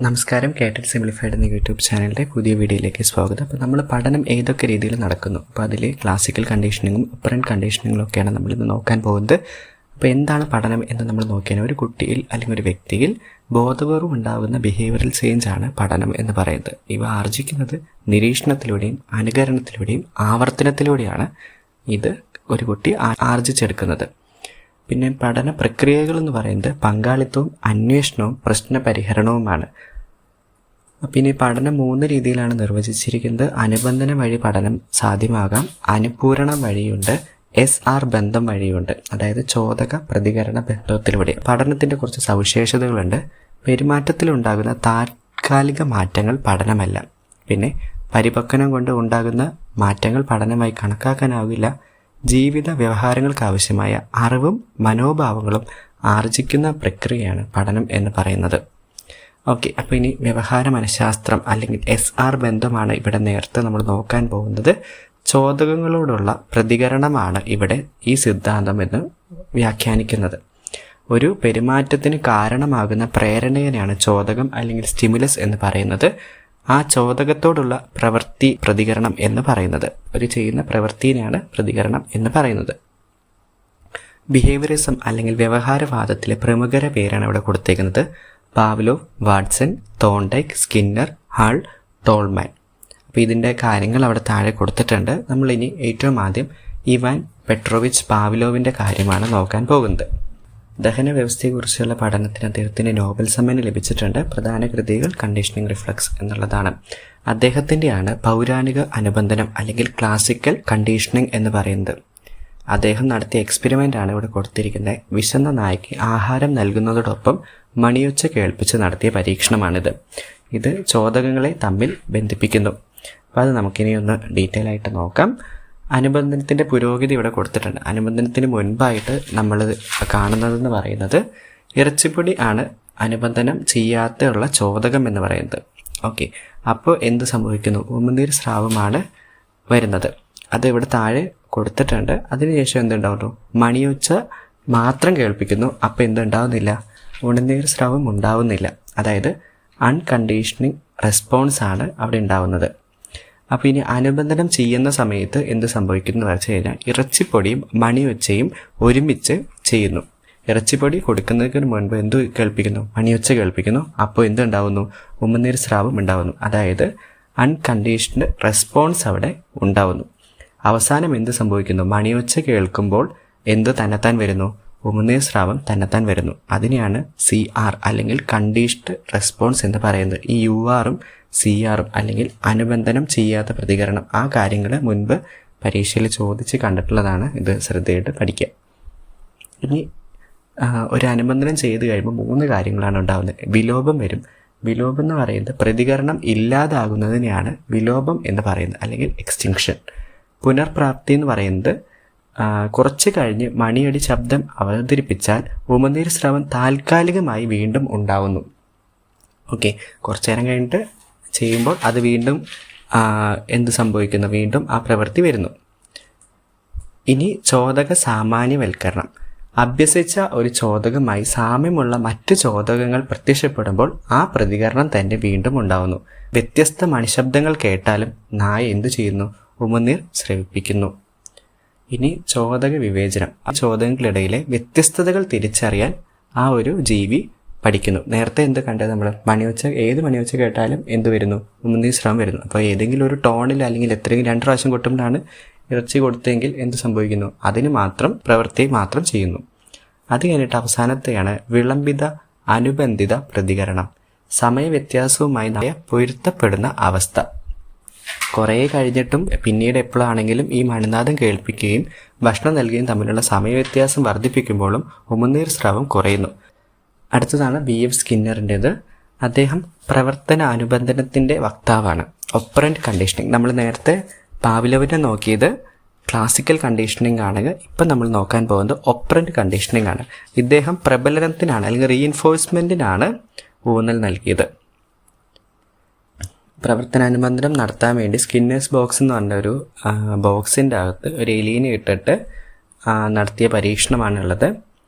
നമസ്കാരം. കേട്ടറ്റ് സിംപ്ലിഫൈഡ് എന്ന യൂട്യൂബ് ചാനലിൻ്റെ പുതിയ വീഡിയോയിലേക്ക് സ്വാഗതം. അപ്പോൾ നമ്മൾ പഠനം ഏതൊക്കെ രീതിയിൽ നടക്കുന്നു, അപ്പോൾ അതിൽ ക്ലാസിക്കൽ കണ്ടീഷനിങ്ങും ഒപ്പറൻറ്റ് കണ്ടീഷനിങ്ങും ഒക്കെയാണ് നമ്മളിന്ന് നോക്കാൻ പോകുന്നത്. അപ്പോൾ എന്താണ് പഠനം എന്ന് നമ്മൾ നോക്കിയാൽ ഒരു കുട്ടിയിൽ അല്ലെങ്കിൽ ഒരു വ്യക്തിയിൽ ബോധപൂർവം ഉണ്ടാകുന്ന ബിഹേവിയറൽ ചേഞ്ചാണ് പഠനം എന്ന് പറയുന്നത്. ഇവ ആർജിക്കുന്നത് നിരീക്ഷണത്തിലൂടെയും അനുകരണത്തിലൂടെയും ആവർത്തനത്തിലൂടെയാണ് ഇത് ഒരു കുട്ടി ആർജിച്ചെടുക്കുന്നത്. പിന്നെ പഠന പ്രക്രിയകൾ എന്ന് പറയുന്നത് പങ്കാളിത്തവും അന്വേഷണവും പ്രശ്നപരിഹരണവുമാണ്. പിന്നെ പഠനം 3 രീതിയിലാണ് നിർവചിച്ചിരിക്കുന്നത്. അനുബന്ധനം വഴി പഠനം സാധ്യമാകാം, അനുപൂരണം വഴിയുണ്ട്, SR ബന്ധം വഴിയുണ്ട്. അതായത് ചോദക പ്രതികരണ ബന്ധത്തിലൂടെ. പഠനത്തിൻ്റെ കുറച്ച് സവിശേഷതകളുണ്ട്. പെരുമാറ്റത്തിലുണ്ടാകുന്ന താൽക്കാലിക മാറ്റങ്ങൾ പഠനമല്ല. പിന്നെ പരിപക്വനം കൊണ്ട് ഉണ്ടാകുന്ന മാറ്റങ്ങൾ പഠനമായി കണക്കാക്കാനാവില്ല. ജീവിത വ്യവഹാരങ്ങൾക്കാവശ്യമായ അറിവും മനോഭാവങ്ങളും ആർജിക്കുന്ന പ്രക്രിയയാണ് പഠനം എന്ന് പറയുന്നത്. ഓക്കെ, അപ്പോൾ ഇനി വ്യവഹാര മനഃശാസ്ത്രം അല്ലെങ്കിൽ SR ബന്ധമാണ് ഇവിടെ നേരത്തെ നമ്മൾ നോക്കാൻ പോകുന്നത്. ചോദകങ്ങളോടുള്ള പ്രതികരണമാണ് ഇവിടെ ഈ സിദ്ധാന്തം എന്ന് വ്യാഖ്യാനിക്കുന്നത്. ഒരു പെരുമാറ്റത്തിന് കാരണമാകുന്ന പ്രേരണയാണ് ചോദകം അല്ലെങ്കിൽ സ്റ്റിമുലസ് എന്ന് പറയുന്നത്. ആ ചോദകത്തോടുള്ള പ്രവൃത്തി പ്രതികരണം എന്ന് പറയുന്നത്. ഒരു ചെയ്യുന്ന പ്രവൃത്തിനെയാണ് പ്രതികരണം എന്ന് പറയുന്നത്. ബിഹേവിയറിസം അല്ലെങ്കിൽ വ്യവഹാരവാദത്തിലെ പ്രമുഖര പേരാണ് ഇവിടെ കൊടുത്തേക്കുന്നത്. Pavlov, Watson, തോണ്ടൈക്ക്, Skinner, hall, Tolman. അപ്പോൾ ഇതിൻ്റെ കാര്യങ്ങൾ അവിടെ താഴെ കൊടുത്തിട്ടുണ്ട്. നമ്മളിനി ഏറ്റവും ആദ്യം ഇവാൻ പെട്രോവിച്ച് പാവ്ലോവിൻ്റെ കാര്യമാണ് നോക്കാൻ പോകുന്നത്. ദഹന വ്യവസ്ഥയെക്കുറിച്ചുള്ള പഠനത്തിന് അദ്ദേഹത്തിന് നോബൽ സമ്മാനം ലഭിച്ചിട്ടുണ്ട്. പ്രധാന കൃതികൾ കണ്ടീഷനിങ് റിഫ്ലക്സ് എന്നുള്ളതാണ്. അദ്ദേഹത്തിൻ്റെയാണ് പൗരാണിക അനുബന്ധനം അല്ലെങ്കിൽ ക്ലാസിക്കൽ കണ്ടീഷനിങ് എന്ന് പറയുന്നത്. അദ്ദേഹം നടത്തിയ എക്സ്പെരിമെൻ്റ് ആണ് ഇവിടെ കൊടുത്തിരിക്കുന്നത്. വിശന്ന നായ്ക്ക് ആഹാരം നൽകുന്നതോടൊപ്പം മണിയൊച്ച കേൾപ്പിച്ച് നടത്തിയ പരീക്ഷണമാണിത്. ഇത് ചോദകങ്ങളെ തമ്മിൽ ബന്ധിപ്പിക്കുന്നു. അപ്പോൾ അത് നമുക്കിനി ഒന്ന് ഡീറ്റെയിൽ ആയിട്ട് നോക്കാം. അനുബന്ധനത്തിൻ്റെ പുരോഗതി ഇവിടെ കൊടുത്തിട്ടുണ്ട്. അനുബന്ധനത്തിന് മുൻപായിട്ട് നമ്മൾ കാണുന്നതെന്ന് പറയുന്നത് ഇറച്ചിപ്പൊടി ആണ് അനുബന്ധനം ചെയ്യാത്തുള്ള ചോദകം എന്ന് പറയുന്നത്. ഓക്കെ, അപ്പോൾ എന്ത് സംഭവിക്കുന്നു? ഉമിനീർ സ്രാവമാണ് വരുന്നത്. അത് ഇവിടെ താഴെ കൊടുത്തിട്ടുണ്ട്. അതിനുശേഷം എന്തുണ്ടാവുന്നു? മണിയൊച്ച മാത്രം കേൾപ്പിക്കുന്നു. അപ്പോൾ എന്തുണ്ടാവുന്നില്ല? ഉമിനീർ സ്രാവം ഉണ്ടാവുന്നില്ല. അതായത് അൺകണ്ടീഷനിങ് റെസ്പോൺസ് ആണ് അവിടെ ഉണ്ടാവുന്നത്. അപ്പോൾ ഇനി അനുബന്ധനം ചെയ്യുന്ന സമയത്ത് എന്ത് സംഭവിക്കുന്നു വെച്ച് കഴിഞ്ഞാൽ ഇറച്ചിപ്പൊടിയും മണിയൊച്ചയും ഒരുമിച്ച് ചെയ്യുന്നു. ഇറച്ചിപ്പൊടി കൊടുക്കുന്നതിന് മുൻപ് എന്ത് കേൾപ്പിക്കുന്നു? മണിയൊച്ച കേൾപ്പിക്കുന്നു. അപ്പോൾ എന്തുണ്ടാവുന്നു? ഉമിനീർ സ്രാവം ഉണ്ടാവുന്നു. അതായത് അൺകണ്ടീഷൻഡ് റെസ്പോൺസ് അവിടെ ഉണ്ടാവുന്നു. അവസാനം എന്ത് സംഭവിക്കുന്നു? മണിയൊച്ച കേൾക്കുമ്പോൾ എന്ത് തന്നെത്താൻ വരുന്നു? ഉമിനീർ സ്രാവം തന്നെത്താൻ വരുന്നു. അതിനെയാണ് CR അല്ലെങ്കിൽ കണ്ടീഷൻഡ് റെസ്പോൺസ് എന്ന് പറയുന്നത്. ഈ URഉം CRഉം അല്ലെങ്കിൽ അനുബന്ധനം ചെയ്യാത്ത പ്രതികരണം, ആ കാര്യങ്ങൾ മുൻപ് പരീക്ഷയിൽ ചോദിച്ച് കണ്ടിട്ടുള്ളതാണ്. ഇത് ശ്രദ്ധയായിട്ട് പഠിക്കുക. ഇനി ഒരു അനുബന്ധനം ചെയ്ത് കഴിയുമ്പോൾ 3 കാര്യങ്ങളാണ് ഉണ്ടാകുന്നത്. വിലോപം വരും. വിലോപം എന്ന് പറയുന്നത് പ്രതികരണം ഇല്ലാതാകുന്നതിനെയാണ് വിലോപം എന്ന് പറയുന്നത് അല്ലെങ്കിൽ എക്സ്റ്റിങ്ഷൻ. പുനർപ്രാപ്തി എന്ന് പറയുന്നത് കുറച്ച് കഴിഞ്ഞ് മണിയടി ശബ്ദം അവതരിപ്പിച്ചാൽ ഉമിനീർ സ്രാവം താൽക്കാലികമായി വീണ്ടും ഉണ്ടാവുന്നു. ഓക്കെ, കുറച്ചു നേരം കഴിഞ്ഞിട്ട് ചെയ്യുമ്പോൾ അത് വീണ്ടും എന്ത് സംഭവിക്കുന്നു? വീണ്ടും ആ പ്രവൃത്തി വരുന്നു. ഇനി ചോദക സാമാന്യവൽക്കരണം. അഭ്യസിച്ച ഒരു ചോദകമായി സാമ്യമുള്ള മറ്റു ചോദകങ്ങൾ പ്രത്യക്ഷപ്പെടുമ്പോൾ ആ പ്രതികരണം തന്നെ വീണ്ടും ഉണ്ടാവുന്നു. വ്യത്യസ്ത മണിശബ്ദങ്ങൾ കേട്ടാലും നായ എന്തു ചെയ്യുന്നു? ഉമിനീർ സ്രവിപ്പിക്കുന്നു. ഇനി ചോദക വിവേചനം. ആ ചോദകങ്ങൾക്കിടയിലെ വ്യത്യസ്തതകൾ തിരിച്ചറിയാൻ ആ ഒരു ജീവി പഠിക്കുന്നു. നേരത്തെ എന്ത് കണ്ടത് നമ്മൾ? മണിയൊച്ച, ഏത് മണിയൊച്ച കേട്ടാലും എന്ത് വരുന്നു? ഉമിനീർ സ്രാവം വരുന്നു. അപ്പോൾ ഏതെങ്കിലും ഒരു ടോണിൽ അല്ലെങ്കിൽ എത്രയെങ്കിലും 2 പ്രാവശ്യം കൊട്ടുമ്പോഴാണ് ഇറച്ചി കൊടുത്തെങ്കിൽ എന്ത് സംഭവിക്കുന്നു? അതിന് മാത്രം പ്രവൃത്തി മാത്രം ചെയ്യുന്നു. അത് കഴിഞ്ഞിട്ട് അവസാനത്തെയാണ് വിളംബിത അനുബന്ധിത പ്രതികരണം. സമയവ്യത്യാസവുമായി പൊരുത്തപ്പെടുന്ന അവസ്ഥ. കുറേ കഴിഞ്ഞിട്ടും പിന്നീട് എപ്പോഴാണെങ്കിലും ഈ മണിനാദം കേൾപ്പിക്കുകയും ഭക്ഷണം നൽകുകയും തമ്മിലുള്ള സമയവ്യത്യാസം വർദ്ധിപ്പിക്കുമ്പോഴും ഉമിനീർ സ്രാവം കുറയുന്നു. അടുത്തതാണ് BF സ്കിന്നറിൻ്റേത്. അദ്ദേഹം പ്രവർത്തന അനുബന്ധനത്തിൻ്റെ വക്താവാണ്. Operant conditioning. നമ്മൾ നേരത്തെ പാവ്ലോവിനെ നോക്കിയത് ക്ലാസിക്കൽ കണ്ടീഷനിങ് ആണ്. ഇപ്പം നമ്മൾ നോക്കാൻ പോകുന്നത് ഒപ്പറൻറ്റ് കണ്ടീഷനിങ് ആണ്. ഇദ്ദേഹം പ്രബലനത്തിനാണ് അല്ലെങ്കിൽ റീഇൻഫോഴ്സ്മെൻറ്റിനാണ് ഊന്നൽ നൽകിയത്. പ്രവർത്തനാനുബന്ധനം നടത്താൻ വേണ്ടി സ്കിന്നേഴ്സ് ബോക്സ് എന്ന് പറഞ്ഞൊരു ബോക്സിൻ്റെ അകത്ത് ഒരു എലീനെ ഇട്ടിട്ട് നടത്തിയ പരീക്ഷണമാണുള്ളത്.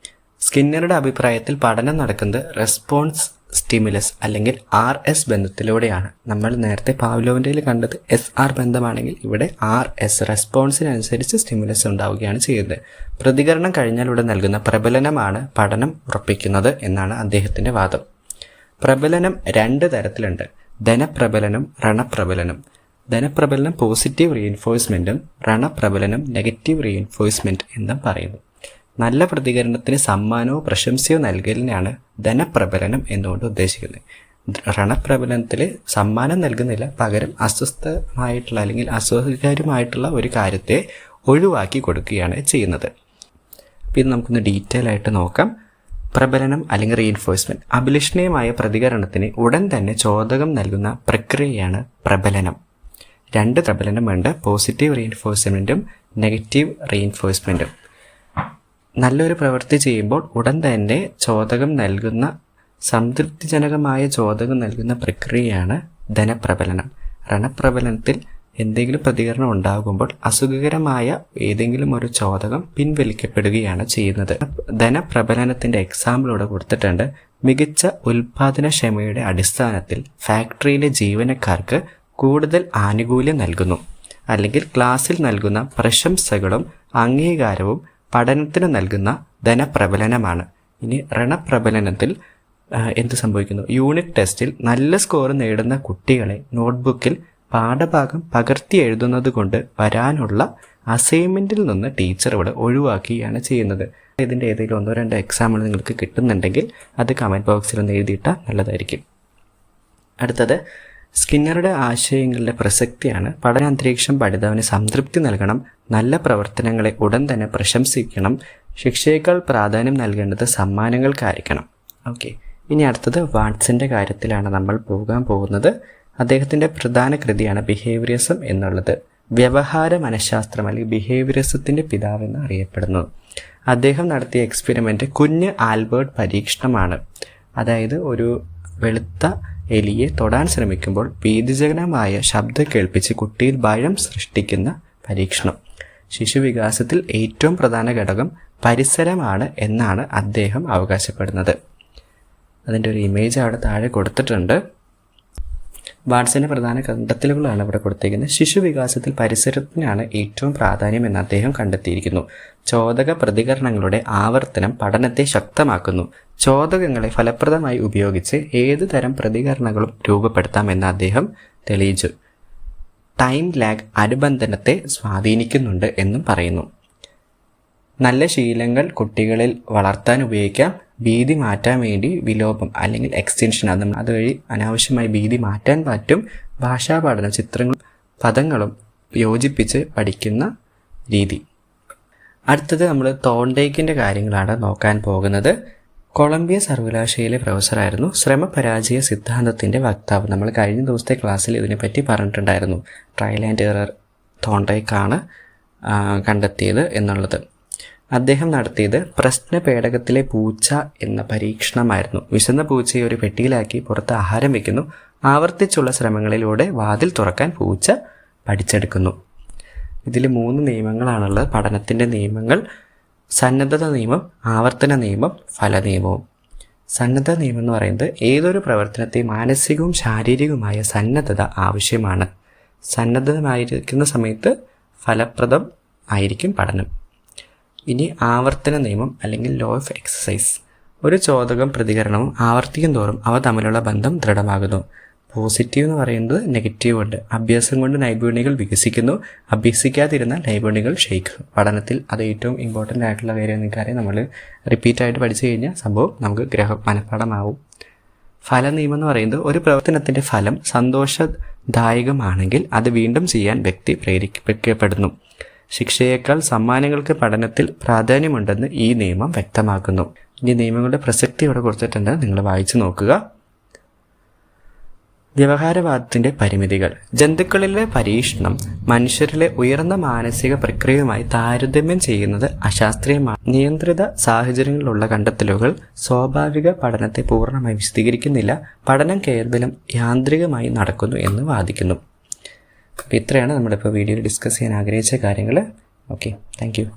സ്കിന്നറുടെ അഭിപ്രായത്തിൽ പഠനം നടക്കുന്നത് റെസ്പോൺസ് സ്റ്റിമുലസ് അല്ലെങ്കിൽ RS ബന്ധത്തിലൂടെയാണ്. നമ്മൾ നേരത്തെ പാവ്ലോവിൻ്റെയിൽ കണ്ടത് SR ബന്ധമാണെങ്കിൽ ഇവിടെ RS റെസ്പോൺസിനനുസരിച്ച് സ്റ്റിമുലസ് ഉണ്ടാവുകയാണ് ചെയ്യുന്നത്. പ്രതികരണം കഴിഞ്ഞാലൂടെ നൽകുന്ന പ്രബലനമാണ് പഠനം ഉറപ്പിക്കുന്നത് എന്നാണ് അദ്ദേഹത്തിൻ്റെ വാദം. പ്രബലനം 2 തരത്തിലുണ്ട്: ധനപ്രബലനം, രണപ്രബലനം. ധനപ്രബലനം പോസിറ്റീവ് റീഇൻഫോഴ്സ്മെൻറ്റും രണപ്രബലനം നെഗറ്റീവ് റീഇൻഫോഴ്സ്മെൻറ്റ് എന്നും പറയുന്നു. നല്ല പ്രതികരണത്തിന് സമ്മാനമോ പ്രശംസയോ നൽകലിനാണ് ധനപ്രബലനം എന്നുകൊണ്ട് ഉദ്ദേശിക്കുന്നത്. രണപ്രബലനത്തിൽ സമ്മാനം നൽകുന്നില്ല, പകരം അസ്വസ്ഥമായിട്ടുള്ള അല്ലെങ്കിൽ അസ്വീകാര്യമായിട്ടുള്ള ഒരു കാര്യത്തെ ഒഴിവാക്കി കൊടുക്കുകയാണ് ചെയ്യുന്നത്. അപ്പോൾ ഇത് നമുക്കൊന്ന് ഡീറ്റെയിൽ ആയിട്ട് നോക്കാം. പ്രബലനം അല്ലെങ്കിൽ റീഇൻഫോഴ്സ്മെൻറ്റ്. അഭിലഷണീയമായ പ്രതികരണത്തിന് ഉടൻ തന്നെ ചോദകം നൽകുന്ന പ്രക്രിയയാണ് പ്രബലനം. 2 പ്രബലനമുണ്ട്: പോസിറ്റീവ് റീഇൻഫോഴ്സ്മെൻറ്റും നെഗറ്റീവ് റീഇൻഫോഴ്സ്മെൻറ്റും. നല്ലൊരു പ്രവൃത്തി ചെയ്യുമ്പോൾ ഉടൻ തന്നെ ചോദകം നൽകുന്ന സംതൃപ്തിജനകമായ ചോദകം നൽകുന്ന പ്രക്രിയയാണ് ധനപ്രബലനം. രണപ്രബലനത്തിൽ എന്തെങ്കിലും പ്രതികരണം ഉണ്ടാകുമ്പോൾ അസുഖകരമായ ഏതെങ്കിലും ഒരു ചോദകം പിൻവലിക്കപ്പെടുകയാണ് ചെയ്യുന്നത്. ധനപ്രബലനത്തിൻ്റെ എക്സാമ്പിൾ ഇവിടെ കൊടുത്തിട്ടുണ്ട്. മികച്ച ഉൽപാദനക്ഷമതയുടെ അടിസ്ഥാനത്തിൽ ഫാക്ടറിയിലെ ജീവനക്കാർക്ക് കൂടുതൽ ആനുകൂല്യം നൽകുന്നു, അല്ലെങ്കിൽ ക്ലാസ്സിൽ നൽകുന്ന പ്രശംസകളും അംഗീകാരവും പഠനത്തിന് നൽകുന്ന ധനപ്രബലനമാണ്. ഇനി രണപ്രബലനത്തിൽ എന്ത് സംഭവിക്കുന്നു? യൂണിറ്റ് ടെസ്റ്റിൽ നല്ല സ്കോർ നേടുന്ന കുട്ടികളെ നോട്ട്ബുക്കിൽ പാഠഭാഗം പകർത്തി എഴുതുന്നത് കൊണ്ട് വരാനുള്ള അസൈൻമെൻറ്റിൽ നിന്ന് ടീച്ചർ ഇവിടെ ഒഴിവാക്കുകയാണ് ചെയ്യുന്നത്. ഇതിൻ്റെ ഏതെങ്കിലും 1-2 എക്സാമ്പിൾ നിങ്ങൾക്ക് കിട്ടുന്നുണ്ടെങ്കിൽ അത് കമൻറ്റ് ബോക്സിൽ ഒന്ന് എഴുതിയിട്ടാൽ നല്ലതായിരിക്കും. അടുത്തത് സ്കിന്നറുടെ ആശയങ്ങളുടെ പ്രസക്തിയാണ്. പഠനാന്തരീക്ഷം പഠിതാവിന് സംതൃപ്തി നൽകണം, നല്ല പ്രവർത്തനങ്ങളെ ഉടൻ തന്നെ പ്രശംസിക്കണം, ശിക്ഷയേക്കാൾ പ്രാധാന്യം നൽകേണ്ടത് സമ്മാനങ്ങൾക്കായിരിക്കണം. ഓക്കെ, ഇനി അടുത്തത് വാട്സൻ്റെ കാര്യത്തിലാണ് നമ്മൾ പോകാൻ പോകുന്നത്. അദ്ദേഹത്തിൻ്റെ പ്രധാന കൃതിയാണ് ബിഹേവിയറിസം എന്നുള്ളത്. വ്യവഹാര മനഃശാസ്ത്രം അല്ലെങ്കിൽ ബിഹേവിയറിസത്തിൻ്റെ പിതാവെന്ന് അറിയപ്പെടുന്നു. അദ്ദേഹം നടത്തിയ എക്സ്പെരിമെൻ്റ് കുഞ്ഞ് ആൽബർട്ട് പരീക്ഷണമാണ്. അതായത് ഒരു വെളുത്ത എലിയെ തൊടാൻ ശ്രമിക്കുമ്പോൾ ഭീതിജനകമായ ശബ്ദം കേൾപ്പിച്ച് കുട്ടിയിൽ ഭയം സൃഷ്ടിക്കുന്ന പരീക്ഷണം. ശിശുവികാസത്തിൽ ഏറ്റവും പ്രധാന ഘടകം പരിസരമാണ് എന്നാണ് അദ്ദേഹം അവകാശപ്പെടുന്നത്. അതിൻ്റെ ഒരു ഇമേജ് അവിടെ താഴെ കൊടുത്തിട്ടുണ്ട്. വാട്സൻ്റെ പ്രധാന കണ്ടെത്തലുകളാണ് ഇവിടെ കൊടുത്തിരിക്കുന്നത്. ശിശുവികാസത്തിൽ പരിസരത്തിനാണ് ഏറ്റവും പ്രാധാന്യം എന്ന് അദ്ദേഹം കണ്ടെത്തിയിരിക്കുന്നു. ചോദക പ്രതികരണങ്ങളുടെ ആവർത്തനം പഠനത്തെ ശക്തമാക്കുന്നു. ചോദകങ്ങളെ ഫലപ്രദമായി ഉപയോഗിച്ച് ഏത് തരം പ്രതികരണങ്ങളും രൂപപ്പെടുത്താമെന്ന് അദ്ദേഹം തെളിയിച്ചു. ടൈം ലാഗ് അനുബന്ധനത്തെ സ്വാധീനിക്കുന്നുണ്ട് എന്നും പറയുന്നു. നല്ല ശീലങ്ങൾ കുട്ടികളിൽ വളർത്താൻ ഉപയോഗിക്കാം. ഭീതി മാറ്റാൻ വേണ്ടി വിലോപം അല്ലെങ്കിൽ എക്സ്റ്റൻഷൻ, അതുവഴി അനാവശ്യമായി ഭീതി മാറ്റാൻ പറ്റും. ഭാഷാ പഠനം, ചിത്രങ്ങളും പദങ്ങളും യോജിപ്പിച്ച് പഠിക്കുന്ന രീതി. അടുത്തത് നമ്മൾ തോണ്ടേക്കിൻ്റെ കാര്യങ്ങളാണ് നോക്കാൻ പോകുന്നത്. കൊളംബിയ സർവകലാശാലയിലെ പ്രൊഫസറായിരുന്നു. ശ്രമപരാജയ സിദ്ധാന്തത്തിൻ്റെ വക്താവ്. നമ്മൾ കഴിഞ്ഞ ദിവസത്തെ ക്ലാസ്സിൽ ഇതിനെപ്പറ്റി പറഞ്ഞിട്ടുണ്ടായിരുന്നു. ട്രയൽ ആൻഡ് എറർ തോണ്ടേക്കാണ് കണ്ടെത്തിയത് എന്നുള്ളത്. അദ്ദേഹം നടത്തിയത് പ്രശ്നപേടകത്തിലെ പൂച്ച എന്ന പരീക്ഷണമായിരുന്നു. വിശന്ന പൂച്ചയെ ഒരു പെട്ടിയിലാക്കി പുറത്ത് ആഹാരം വയ്ക്കുന്നു. ആവർത്തിച്ചുള്ള ശ്രമങ്ങളിലൂടെ വാതിൽ തുറക്കാൻ പൂച്ച പഠിച്ചെടുക്കുന്നു. ഇതിൽ 3 നിയമങ്ങളാണുള്ളത്. പഠനത്തിൻ്റെ നിയമങ്ങൾ: സന്നദ്ധത നിയമം, ആവർത്തന നിയമം, ഫല നിയമവും. സന്നദ്ധ നിയമം എന്ന് പറയുന്നത് ഏതൊരു പ്രവർത്തനത്തെ മാനസികവും ശാരീരികവുമായ സന്നദ്ധത ആവശ്യമാണ്. സന്നദ്ധമായിരിക്കുന്ന സമയത്ത് ഫലപ്രദം ആയിരിക്കും പഠനം. ഇനി ആവർത്തന നിയമം അല്ലെങ്കിൽ ലോ ഓഫ് എക്സസൈസ്. ഒരു ചോദകം പ്രതികരണവും ആവർത്തിക്കും തോറും അവ തമ്മിലുള്ള ബന്ധം ദൃഢമാകുന്നു. പോസിറ്റീവ് എന്ന് പറയുന്നത് നെഗറ്റീവ് ഉണ്ട്. അഭ്യാസം കൊണ്ട് നൈപുണ്യങ്ങൾ വികസിക്കുന്നു. അഭ്യസിക്കാതിരുന്നാൽ നൈപുണ്യങ്ങൾ ക്ഷയിക്കുന്നു. പഠനത്തിൽ അത് ഏറ്റവും ഇമ്പോർട്ടൻ്റ് ആയിട്ടുള്ള കാര്യം നിങ്ങൾക്കറിയാം. നമ്മൾ റിപ്പീറ്റായിട്ട് പഠിച്ചു കഴിഞ്ഞാൽ സംഭവം നമുക്ക് മനഃപാഠമാവും. ഫല നിയമം എന്ന് പറയുന്നത് ഒരു പ്രവർത്തനത്തിൻ്റെ ഫലം സന്തോഷദായകമാണെങ്കിൽ അത് വീണ്ടും ചെയ്യാൻ വ്യക്തി പ്രേരിപ്പിക്കപ്പെടുന്നു. ശിക്ഷയേക്കാൾ സമ്മാനങ്ങൾക്ക് പഠനത്തിൽ പ്രാധാന്യമുണ്ടെന്ന് ഈ നിയമം വ്യക്തമാക്കുന്നു. ഇനി നിയമങ്ങളുടെ പ്രസക്തി ഇവിടെ കൊടുത്തിട്ടുണ്ട്, നിങ്ങൾ വായിച്ചു നോക്കുക. വ്യവഹാരവാദത്തിൻ്റെ പരിമിതികൾ. ജന്തുക്കളിലെ പരീക്ഷണം മനുഷ്യരിലെ ഉയർന്ന മാനസിക പ്രക്രിയയുമായി താരതമ്യം ചെയ്യുന്നത് അശാസ്ത്രീയമാണ്. നിയന്ത്രിത സാഹചര്യങ്ങളിലുള്ള കണ്ടെത്തലുകൾ സ്വാഭാവിക പഠനത്തെ പൂർണ്ണമായി വിശദീകരിക്കുന്നില്ല. പഠനം കേവലം യാന്ത്രികമായി നടക്കുന്നു എന്ന് വാദിക്കുന്നു. അപ്പോൾ ഇത്രയാണ് നമ്മളിപ്പോൾ വീഡിയോയിൽ ഡിസ്കസ് ചെയ്യാൻ ആഗ്രഹിച്ച കാര്യങ്ങൾ. Okay, thank you.